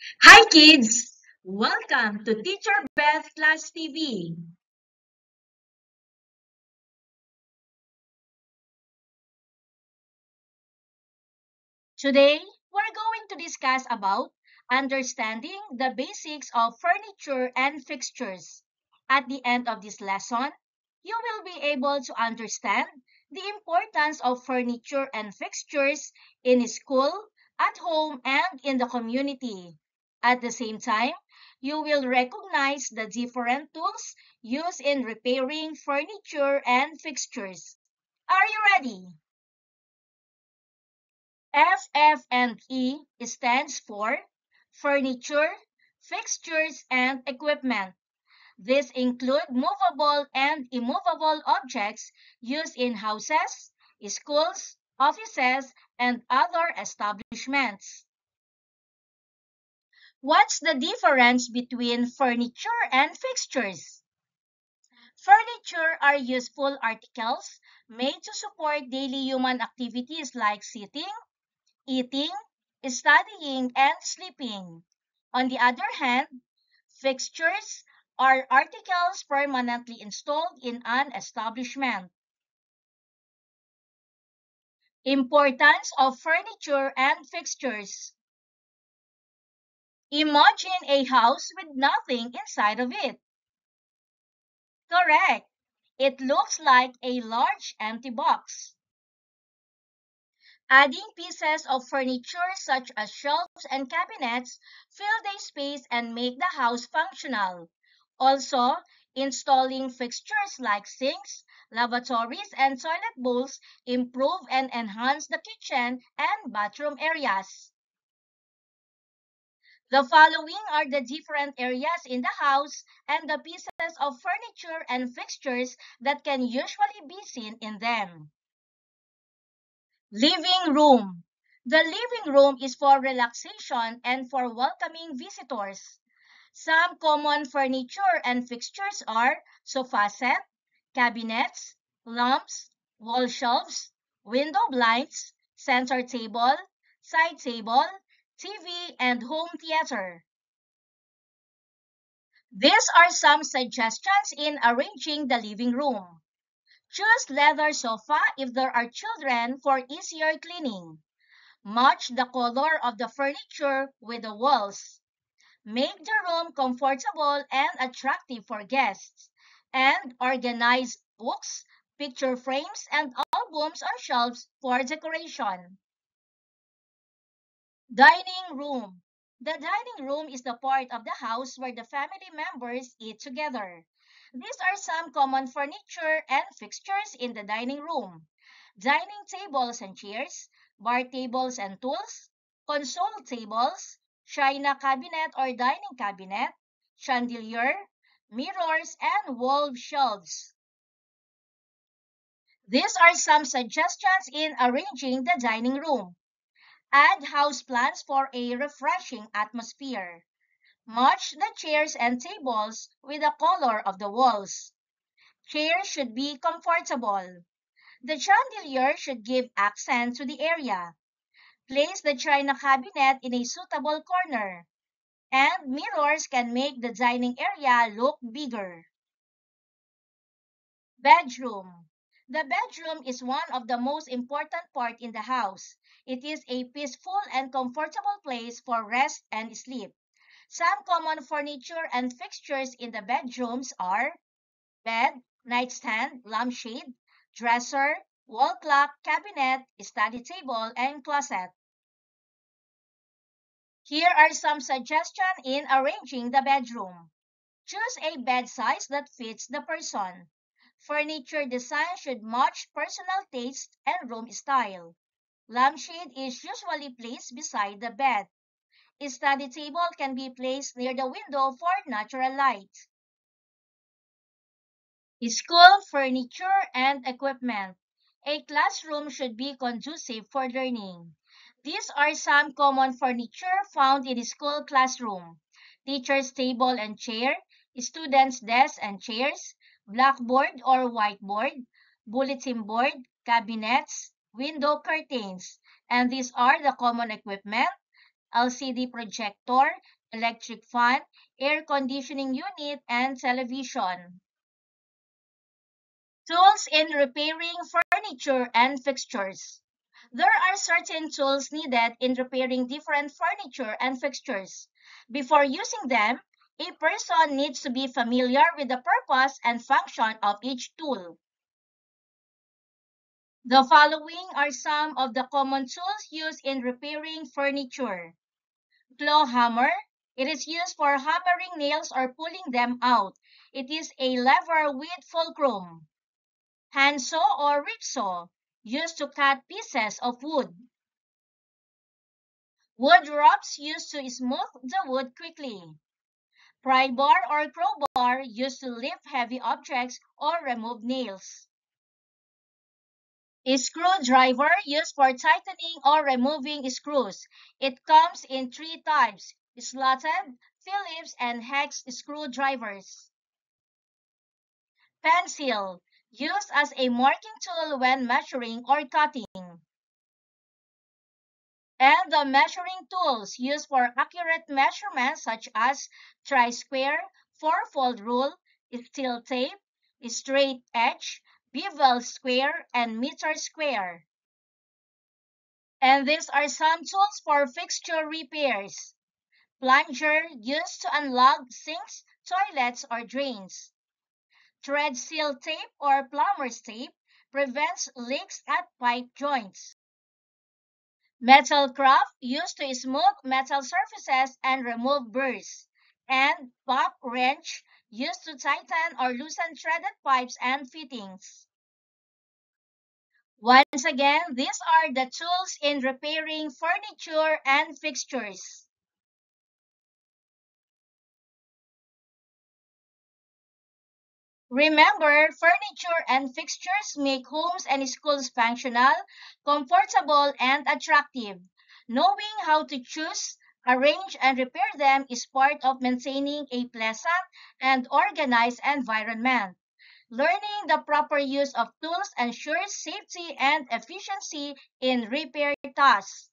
Hi kids! Welcome to Teacher Beth Class TV. Today, we're going to discuss about understanding the basics of furniture and fixtures. At the end of this lesson, you will be able to understand the importance of furniture and fixtures in school, at home, and in the community. At the same time, you will recognize the different tools used in repairing furniture and fixtures. Are you ready? FF&E stands for Furniture, Fixtures, and Equipment. These include movable and immovable objects used in houses, schools, offices, and other establishments. What's the difference between furniture and fixtures? Furniture are useful articles made to support daily human activities like sitting, eating, studying, and sleeping. On the other hand, fixtures are articles permanently installed in an establishment. Importance of furniture and fixtures. Imagine a house with nothing inside of it. Correct. It looks like a large empty box. Adding pieces of furniture such as shelves and cabinets fill the space and make the house functional. Also, installing fixtures like sinks, lavatories, and toilet bowls improve and enhance the kitchen and bathroom areas. The following are the different areas in the house and the pieces of furniture and fixtures that can usually be seen in them. Living room. The living room is for relaxation and for welcoming visitors. Some common furniture and fixtures are sofa set, cabinets, lamps, wall shelves, window blinds, center table, side table, TV, and home theater. These are some suggestions in arranging the living room. Choose leather sofa if there are children for easier cleaning. Match the color of the furniture with the walls. Make the room comfortable and attractive for guests. And organize books, picture frames, and albums on shelves for decoration. Dining room. The dining room is the part of the house where the family members eat together. These are some common furniture and fixtures in the dining room. Dining tables and chairs, bar tables and tools, console tables, china cabinet or dining cabinet, chandelier, mirrors, and wall shelves. These are some suggestions in arranging the dining room. Add houseplants for a refreshing atmosphere. Match the chairs and tables with the color of the walls. Chairs should be comfortable. The chandelier should give accent to the area. Place the china cabinet in a suitable corner. And mirrors can make the dining area look bigger. Bedroom. The bedroom is one of the most important part in the house. It is a peaceful and comfortable place for rest and sleep. Some common furniture and fixtures in the bedrooms are bed, nightstand, lampshade, dresser, wall clock, cabinet, study table, and closet. Here are some suggestions in arranging the bedroom. Choose a bed size that fits the person. Furniture design should match personal taste and room style. Lampshade is usually placed beside the bed. A study table can be placed near the window for natural light. School furniture and equipment. A classroom should be conducive for learning. These are some common furniture found in a school classroom. Teacher's table and chair, students' desks and chairs, blackboard or whiteboard, bulletin board, cabinets, window curtains. And these are the common equipment: LCD projector, electric fan, air conditioning unit, and television. Tools in repairing furniture and fixtures. There are certain tools needed in repairing different furniture and fixtures. Before using them, a person needs to be familiar with the purpose and function of each tool. The following are some of the common tools used in repairing furniture. Claw hammer. It is used for hammering nails or pulling them out. It is a lever with fulcrum. Handsaw or rip saw, used to cut pieces of wood. Wood ropes used to smooth the wood quickly. Pry bar or crowbar used to lift heavy objects or remove nails. A screwdriver used for tightening or removing screws. It comes in three types: slotted, Phillips, and hex screwdrivers. Pencil, used as a marking tool when measuring or cutting. And the measuring tools used for accurate measurements such as tri-square, four-fold rule, steel tape, straight edge, bevel square, and meter square. And these are some tools for fixture repairs. Plunger used to unlock sinks, toilets, or drains. Thread seal tape or plumber's tape prevents leaks at pipe joints. Metal craft used to smooth metal surfaces and remove burrs. And pop wrench used to tighten or loosen threaded pipes and fittings. Once again, these are the tools in repairing furniture and fixtures. Remember, furniture and fixtures make homes and schools functional, comfortable, and attractive. Knowing how to choose, arrange, and repair them is part of maintaining a pleasant and organized environment. Learning the proper use of tools ensures safety and efficiency in repair tasks.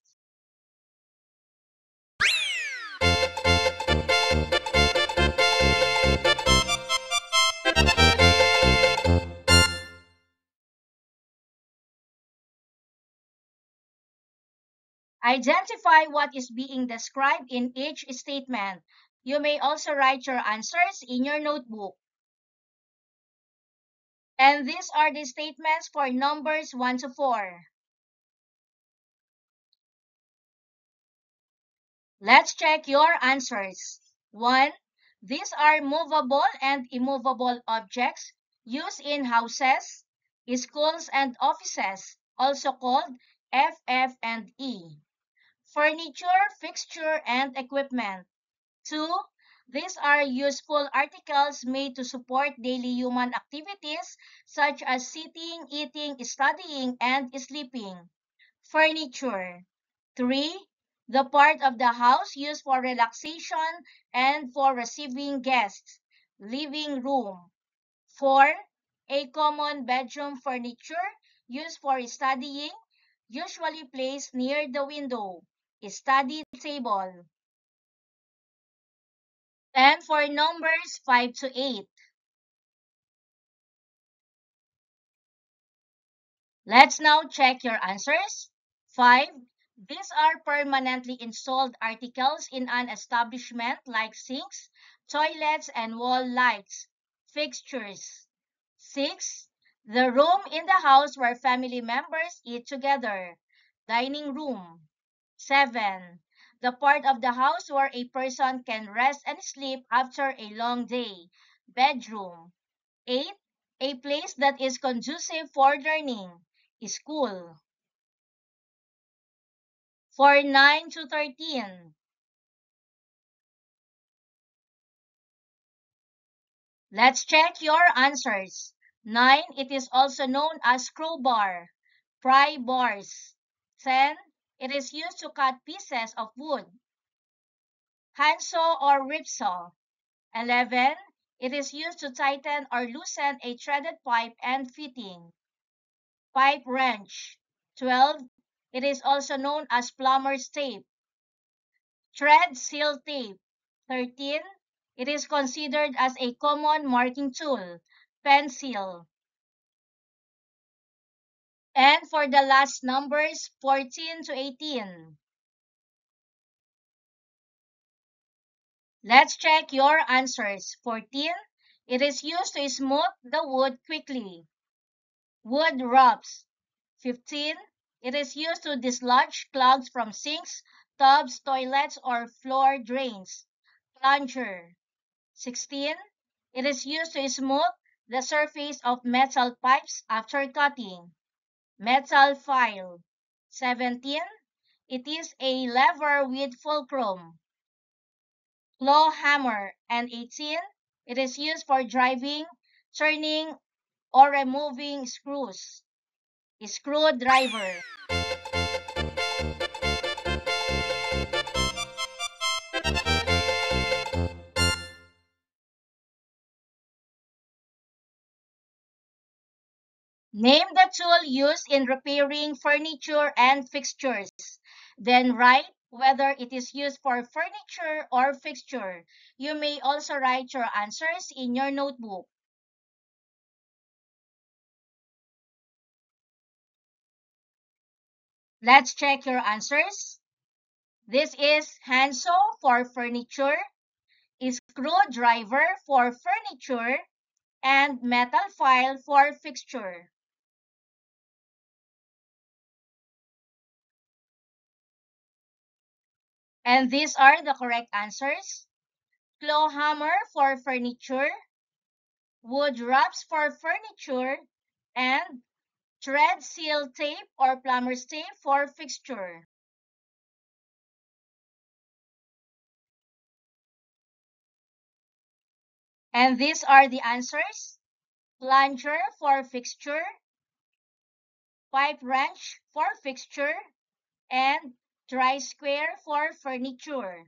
Identify what is being described in each statement. You may also write your answers in your notebook. And these are the statements for numbers 1 to 4. Let's check your answers. 1. These are movable and immovable objects used in houses, schools, and offices, also called FF and E. Furniture, fixture, and equipment. 2. These are useful articles made to support daily human activities such as sitting, eating, studying, and sleeping. Furniture. 3. The part of the house used for relaxation and for receiving guests. Living room. 4. A common bedroom furniture used for studying, usually placed near the window. Study table. And for numbers 5 to 8, let's now check your answers. 5. These are permanently installed articles in an establishment like sinks, toilets, and wall lights. Fixtures. 6. The room in the house where family members eat together. Dining room. 7. The part of the house where a person can rest and sleep after a long day. Bedroom. 8. A place that is conducive for learning. School. For 9 to 13. Let's check your answers. 9. It is also known as crowbar. Pry bars. 10. It is used to cut pieces of wood. Handsaw or ripsaw. 11. It is used to tighten or loosen a threaded pipe and fitting. Pipe wrench. 12. It is also known as plumber's tape. Thread seal tape. 13. It is considered as a common marking tool, pencil. And for the last numbers, 14 to 18. Let's check your answers. 14. It is used to smooth the wood quickly. Wood roughs. 15. It is used to dislodge clogs from sinks, tubs, toilets, or floor drains. Plunger. 16. It is used to smooth the surface of metal pipes after cutting. Metal file. 17. It is a lever with fulcrum. Claw hammer. And 18. It is used for driving, turning, or removing screws. Screwdriver. Name the tool used in repairing furniture and fixtures. Then write whether it is used for furniture or fixture. You may also write your answers in your notebook. Let's check your answers. This is handsaw for furniture, screwdriver for furniture, and metal file for fixture. And these are the correct answers. Claw hammer for furniture, wood wraps for furniture, and thread seal tape or plumber's tape for fixture. And these are the answers. Plunger for fixture, pipe wrench for fixture, and tri-square for furniture.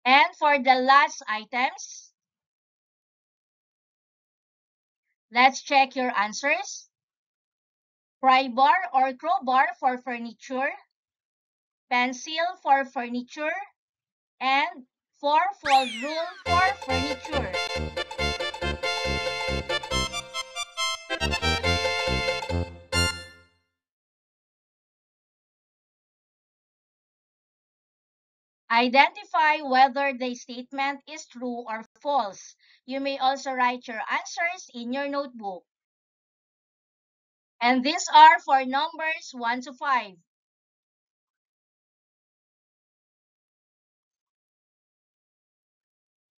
And for the last items, let's check your answers. Pry bar or crowbar for furniture, pencil for furniture, and four-fold rule for furniture. Identify whether the statement is true or false. You may also write your answers in your notebook. And these are for numbers 1 to 5.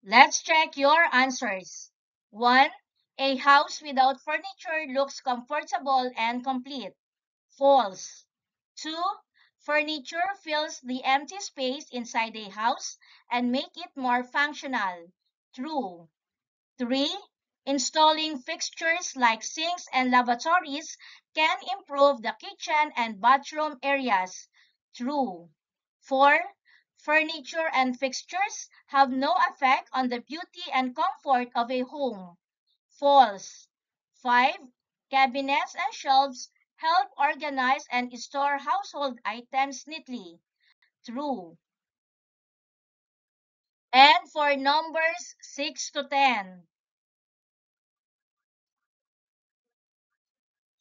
Let's check your answers. 1. A house without furniture looks comfortable and complete. False. 2. Furniture fills the empty space inside a house and make it more functional. True. 3. Installing fixtures like sinks and lavatories can improve the kitchen and bathroom areas. True. 4. Furniture and fixtures have no effect on the beauty and comfort of a home. False. 5. Cabinets and shelves help organize and store household items neatly. True. And for numbers 6 to 10.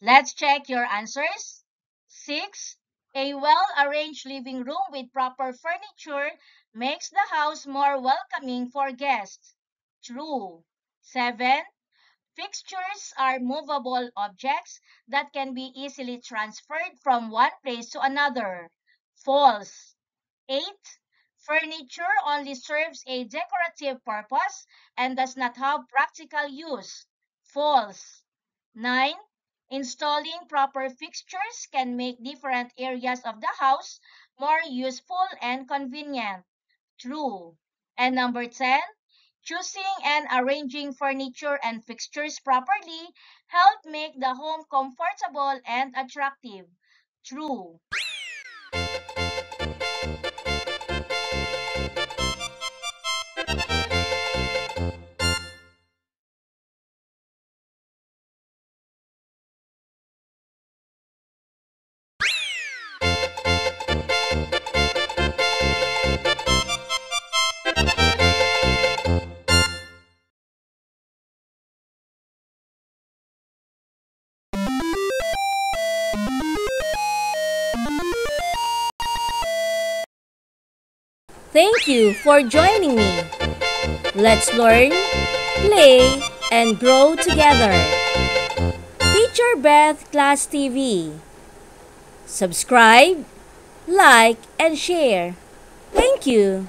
Let's check your answers. 6. A well-arranged living room with proper furniture makes the house more welcoming for guests. True. 7. Fixtures are movable objects that can be easily transferred from one place to another. False. 8. Furniture only serves a decorative purpose and does not have practical use. False. 9. Installing proper fixtures can make different areas of the house more useful and convenient. True. And number 10, choosing and arranging furniture and fixtures properly help make the home comfortable and attractive. True. Thank you for joining me. Let's learn, play, and grow together. Teacher Beth Class TV. Subscribe, like, and share. Thank you.